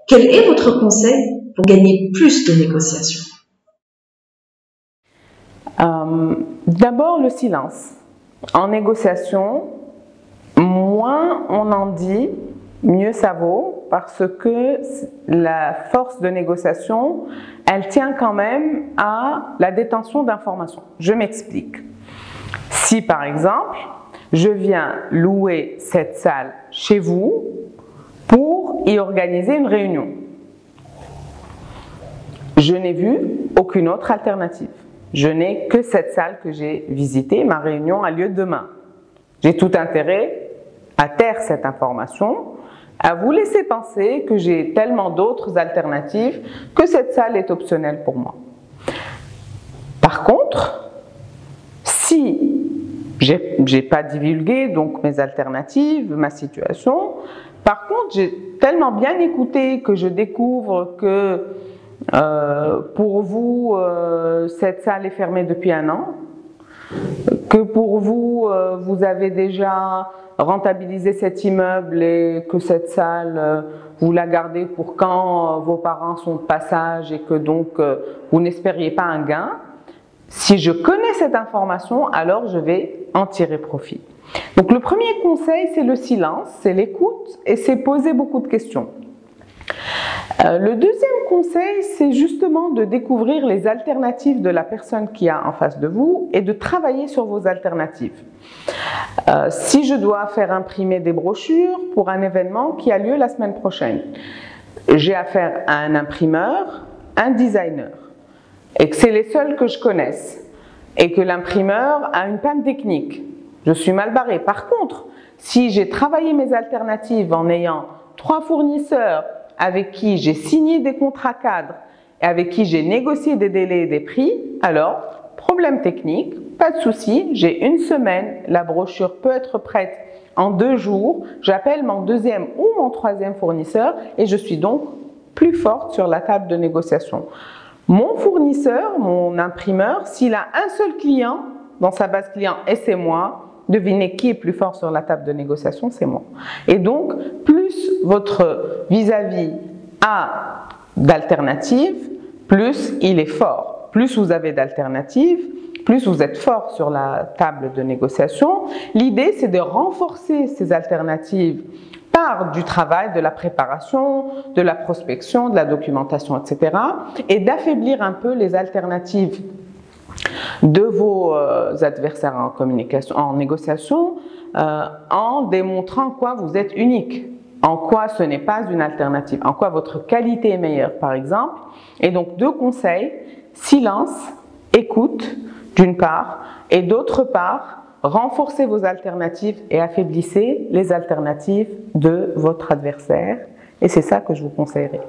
Quel est votre conseil pour gagner plus de négociations? D'abord, le silence. En négociation, moins on en dit, mieux ça vaut, parce que la force de négociation, elle tient quand même à la détention d'informations. Je m'explique. Si par exemple, je viens louer cette salle chez vous pour y organiser une réunion, je n'ai vu aucune autre alternative. Je n'ai que cette salle que j'ai visitée, ma réunion a lieu demain. J'ai tout intérêt à taire cette information, à vous laisser penser que j'ai tellement d'autres alternatives que cette salle est optionnelle pour moi. Par contre, si j'ai pas divulgué donc mes alternatives, ma situation, par contre j'ai tellement bien écouté que je découvre que pour vous cette salle est fermée depuis 1 an, que pour vous, vous avez déjà rentabilisé cet immeuble et que cette salle, vous la gardez pour quand vos parents sont de passage et que donc vous n'espériez pas un gain. Si je connais cette information, alors je vais en tirer profit. Donc le premier conseil, c'est le silence, c'est l'écoute et c'est poser beaucoup de questions. Le deuxième conseil, c'est justement de découvrir les alternatives de la personne qui a en face de vous et de travailler sur vos alternatives. Si je dois faire imprimer des brochures pour un événement qui a lieu la semaine prochaine, j'ai affaire à un imprimeur, un designer, et que c'est les seuls que je connaisse, et que l'imprimeur a une panne technique, je suis mal barré. Par contre, si j'ai travaillé mes alternatives en ayant 3 fournisseurs avec qui j'ai signé des contrats cadres et avec qui j'ai négocié des délais et des prix, alors, problème technique, pas de souci, j'ai 1 semaine, la brochure peut être prête en 2 jours, j'appelle mon 2e ou mon 3e fournisseur et je suis donc plus forte sur la table de négociation. Mon fournisseur, mon imprimeur, s'il a un seul client dans sa base client et c'est moi, devinez qui est plus fort sur la table de négociation, c'est moi. Et donc, plus votre vis-à-vis a d'alternatives, plus il est fort. Plus vous avez d'alternatives, plus vous êtes fort sur la table de négociation. L'idée, c'est de renforcer ces alternatives par du travail, de la préparation, de la prospection, de la documentation, etc. et d'affaiblir un peu les alternatives de vos adversaires en communication, en négociation, en démontrant en quoi vous êtes unique, en quoi ce n'est pas une alternative, en quoi votre qualité est meilleure par exemple. Et donc 2 conseils, silence, écoute d'une part, et d'autre part, renforcez vos alternatives et affaiblissez les alternatives de votre adversaire. Et c'est ça que je vous conseillerais.